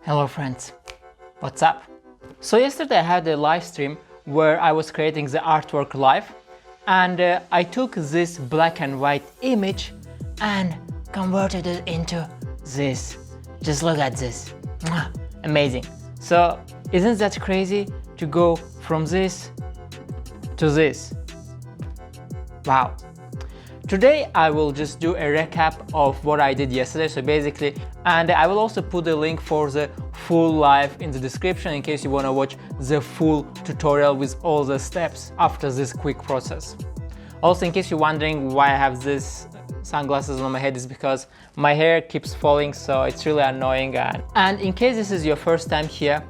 Hello friends, what's up? So yesterday I had a live stream where I was creating the artwork live, and I took this black and white image and converted it into this. Just look at this. Amazing. So isn't that crazy to go from this to this? Wow. Today I will just do a recap of what I did yesterday, so basically, and I will also put the link for the full live in the description in case you want to watch the full tutorial with all the steps after this quick process. Also, in case you're wondering why I have this sunglasses on my head, is because my hair keeps falling, so it's really annoying. And in case this is your first time here,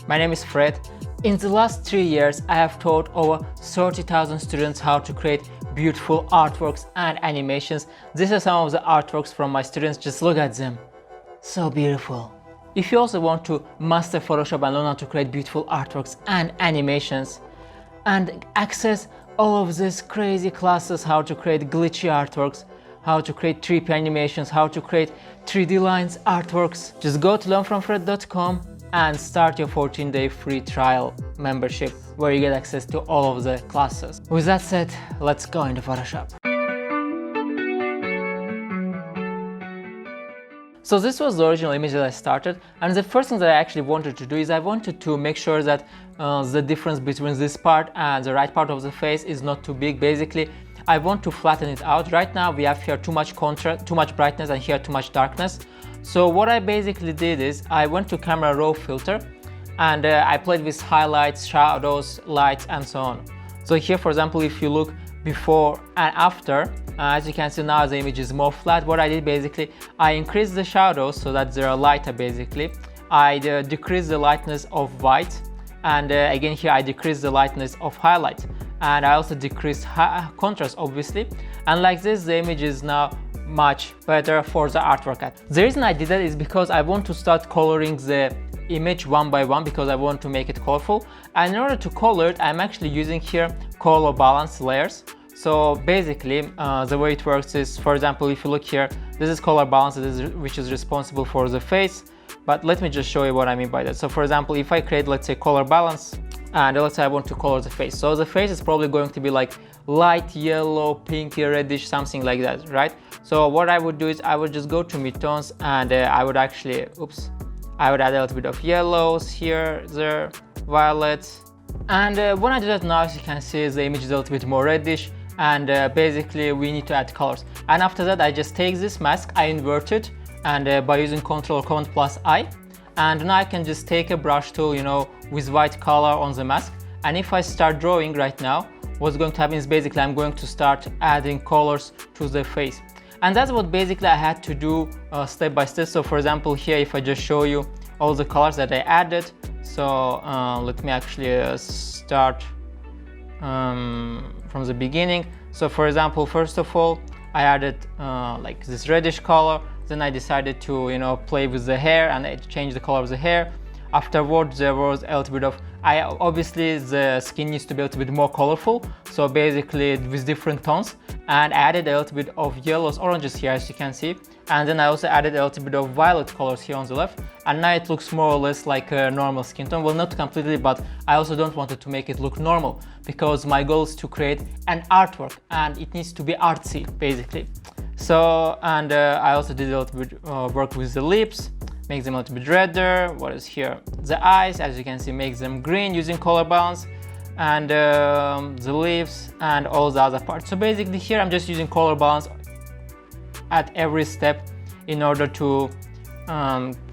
my name is Fred. In the last 3 years, I have taught over 30,000 students how to create beautiful artworks and animations. These are some of the artworks from my students. Just look at them. So beautiful. If you also want to master Photoshop and learn how to create beautiful artworks and animations and access all of these crazy classes, how to create glitchy artworks, how to create 3D animations, how to create 3D lines artworks, just go to learnfromfred.com and start your 14-day free trial membership where you get access to all of the classes. With that said, let's go into Photoshop. So this was the original image that I started, and the first thing that I actually wanted to do is I wanted to make sure that the difference between this part and the right part of the face is not too big. Basically, I want to flatten it out. Right now we have here too much contrast, too much brightness, and here too much darkness. So what I basically did is I went to camera raw filter and I played with highlights, shadows, lights, and so on. So here, for example, if you look before and after, as you can see now the image is more flat. What I did basically, I increased the shadows so that they are lighter basically. I decreased the lightness of white, and again here I decreased the lightness of highlight, and I also decreased contrast obviously, and like this the image is now much better for the artwork. The reason I did that is because I want to start coloring the image one by one, because I want to make it colorful, and in order to color it I'm actually using here color balance layers. So basically the way it works is, for example, if you look here, this is color balance, which is responsible for the face, but let me just show you what I mean by that. So for example, if I create, let's say, color balance, and let's say I want to color the face, so the face is probably going to be like light yellow, pinky, reddish, something like that, right? So what I would do is I would just go to midtones, and I would actually, I would add a little bit of yellows here, there, violets, and when I do that now, as you can see, the image is a little bit more reddish, and basically we need to add colors. And after that I just take this mask, I invert it, and by using Ctrl or Command plus I, and now I can just take a brush tool, you know, with white color on the mask, and if I start drawing right now, what's going to happen is basically I'm going to start adding colors to the face. And that's what basically I had to do step by step. So for example, here if I just show you all the colors that I added, so let me actually start from the beginning. So for example, first of all I added like this reddish color, then I decided to, you know, play with the hair and I changed the color of the hair. Afterwards there was a little bit of, obviously the skin needs to be a little bit more colorful, so basically with different tones, and added a little bit of yellows, oranges here, as you can see, and then I also added a little bit of violet colors here on the left, and now it looks more or less like a normal skin tone. Well, not completely, but I also don't want it to make it look normal, because my goal is to create an artwork and it needs to be artsy basically. So, and I also did a little bit work with the lips, make them a little bit redder. What is here? The eyes, as you can see, make them green using color balance, and the leaves and all the other parts. So basically here I'm just using color balance at every step in order to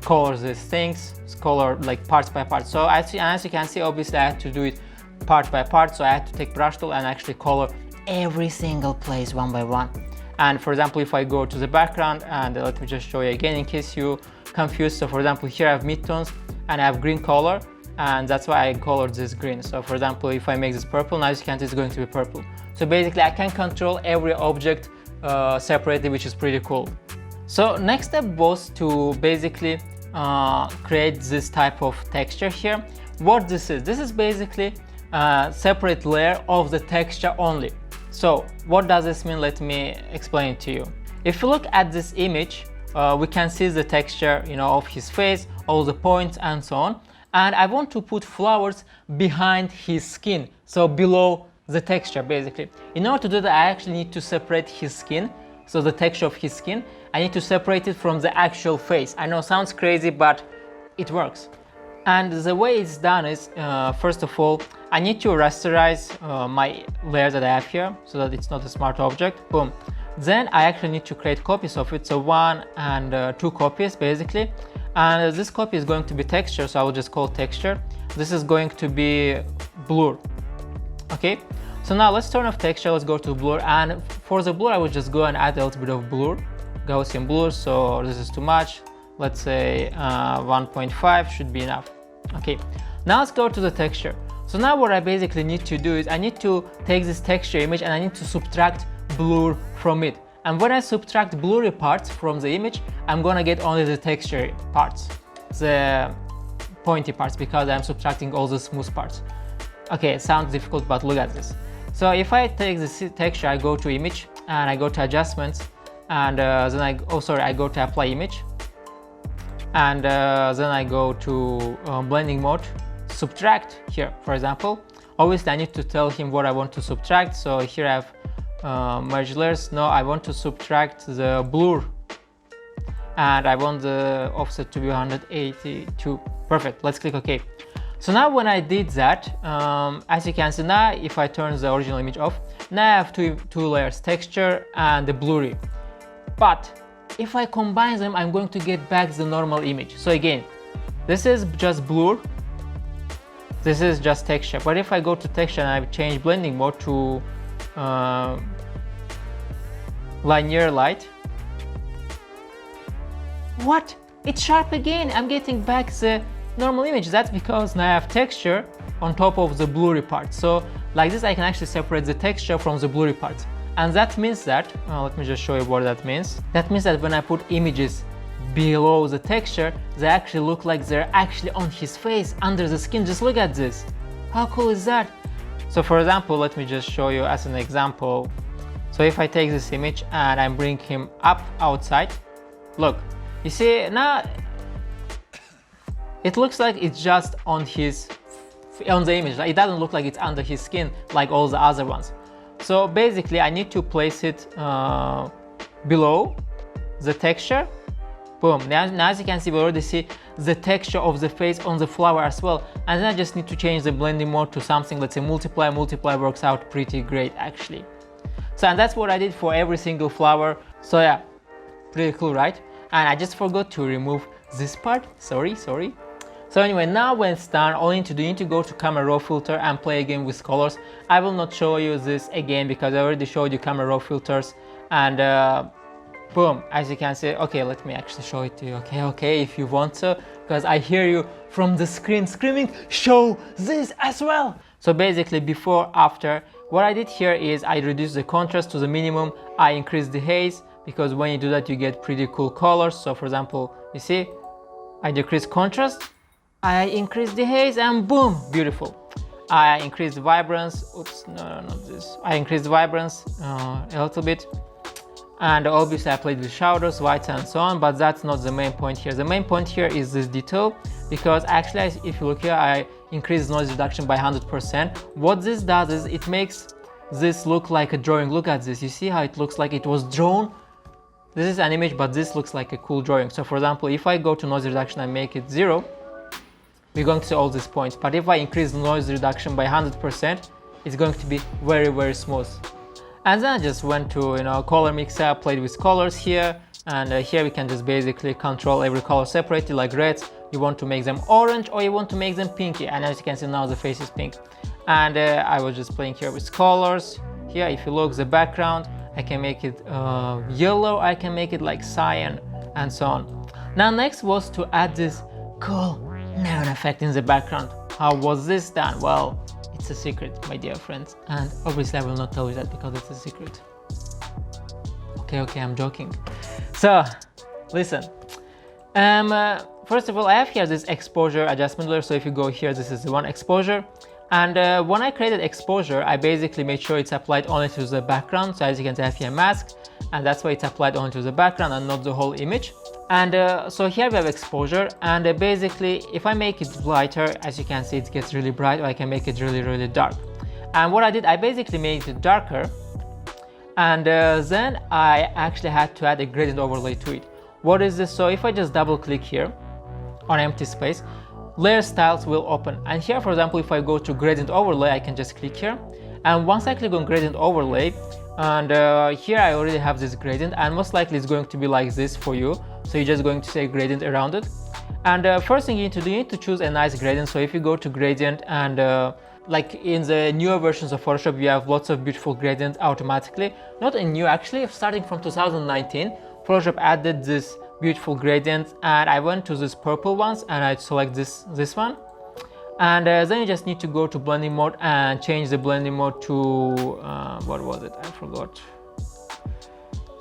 color these things, color like parts by part. So as you can see, obviously I had to do it part by part, so I had to take brush tool and actually color every single place one by one. And for example, if I go to the background, and let me just show you again in case you confused. So for example, here I have midtones and I have green color, and that's why I colored this green. So for example, if I make this purple, now as you can see it's going to be purple. So basically I can control every object separately, which is pretty cool. So next step was to basically create this type of texture here. What this is basically a separate layer of the texture only. So what does this mean? Let me explain it to you. If you look at this image, we can see the texture, you know, of his face. all the points and so on. And I want to put flowers behind his skin, so below the texture basically. In order to do that, I actually need to separate his skin, so the texture of his skin, I need to separate it from the actual face. I know, sounds crazy, but it works. And the way it's done is, first of all, I need to rasterize my layers that I have here, so that it's not a smart object. Boom. Then I actually need to create copies of it, so 1 and 2 copies basically. And this copy is going to be texture, so I will just call texture. This is going to be blur. Okay, so now let's turn off texture, let's go to blur, and for the blur I will just go and add a little bit of blur, Gaussian blur, so this is too much. Let's say 1.5 should be enough. Okay, now let's go to the texture. So now what I basically need to do is I need to take this texture image and I need to subtract blur from it. And when I subtract blurry parts from the image, I'm gonna get only the texture parts, the pointy parts, because I'm subtracting all the smooth parts. Okay, it sounds difficult, but look at this. So if I take this texture, I go to image and I go to adjustments, and then I go to apply image, and then I go to blending mode, subtract here, for example. Obviously I need to tell him what I want to subtract, so here I have merge layers. No, I want to subtract the blur, and I want the offset to be 182. Perfect, let's click OK. So now when I did that, as you can see now, if I turn the original image off, now I have two layers, texture and the blurry. But if I combine them, I'm going to get back the normal image. So again, this is just blur, this is just texture. But if I go to texture and I change blending mode to linear light, what? It's sharp again. I'm getting back the normal image. That's because now I have texture on top of the blurry part. So like this I can actually separate the texture from the blurry part. And that means that, let me just show you what that means. That means that when I put images below the texture, they actually look like they're actually on his face, under the skin. Just look at this. How cool is that? So for example, let me just show you as an example. So if I take this image and I bring him up outside, look, you see now it looks like it's just on the image. It doesn't look like it's under his skin like all the other ones. So basically I need to place it below the texture. Boom. Now as you can see, we already see the texture of the face on the flower as well. And then I just need to change the blending mode to something, let's say multiply. Multiply works out pretty great actually. So and that's what I did for every single flower. So yeah, pretty cool, right? And I just forgot to remove this part. Sorry. So anyway, now when it's done, all you need to do, you need to go to camera raw filter and play again with colors. I will not show you this again because I already showed you camera raw filters. And boom, as you can see. Okay, let me actually show it to you. Okay, if you want to, because I hear you from the screen screaming, show this as well. So basically before, after, what I did here is I reduced the contrast to the minimum. I increased the haze, because when you do that you get pretty cool colors. So for example, you see, I decrease contrast, I increase the haze, and boom, beautiful. I increase the vibrance. Oops, no, not this. I increase the vibrance a little bit. And obviously I played with shadows, whites and so on, but that's not the main point here. The main point here is this detail, because actually if you look here, I increase noise reduction by 100%. What this does is it makes this look like a drawing. Look at this. You see how it looks like it was drawn? This is an image, but this looks like a cool drawing. So for example, if I go to noise reduction and make it 0, we're going to see all these points. But if I increase the noise reduction by 100%, it's going to be very smooth. And then I just went to color mixer, played with colors here, and here we can just basically control every color separately, like reds. You want to make them orange or you want to make them pinky, and as you can see now the face is pink. And I was just playing here with colors. Here if you look, the background, I can make it yellow, I can make it like cyan, and so on. Now next was to add this cool neon effect in the background. How was this done? Well, it's a secret, my dear friends, and obviously I will not tell you that because it's a secret. Okay, I'm joking. So listen, first of all, I have here this exposure adjustment layer. So if you go here, this is the one, exposure. And when I created exposure, I basically made sure it's applied only to the background. So as you can see, I have here mask, and that's why it's applied only to the background and not the whole image. And so here we have exposure, and basically if I make it lighter, as you can see, it gets really bright, or I can make it really dark. And what I did, I basically made it darker, and then I actually had to add a gradient overlay to it. What is this? So if I just double click here on empty space, layer styles will open, and here, for example, if I go to gradient overlay, I can just click here, and once I click on gradient overlay, and here I already have this gradient, and most likely it's going to be like this for you. So you're just going to say gradient around it, and first thing you need to choose a nice gradient. So if you go to gradient, and like in the newer versions of Photoshop, you have lots of beautiful gradients automatically. Not in new, actually, starting from 2019, Photoshop added this beautiful gradient, and I went to this purple ones, and I select this one, and then you just need to go to blending mode and change the blending mode to what was it? I forgot.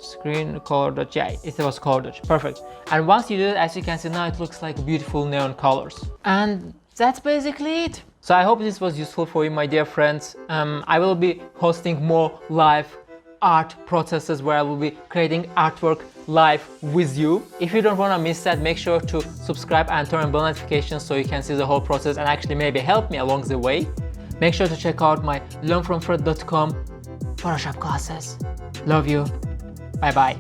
Screen color dodge. Yeah, it was color dodge. Perfect. And once you do it, as you can see now, it looks like beautiful neon colors. And that's basically it. So I hope this was useful for you, my dear friends. I will be hosting more live art processes where I will be creating artwork live with you. If you don't want to miss that, make sure to subscribe and turn on bell notifications so you can see the whole process and actually maybe help me along the way. Make sure to check out my learnfromfred.com Photoshop classes. Love you. Bye bye.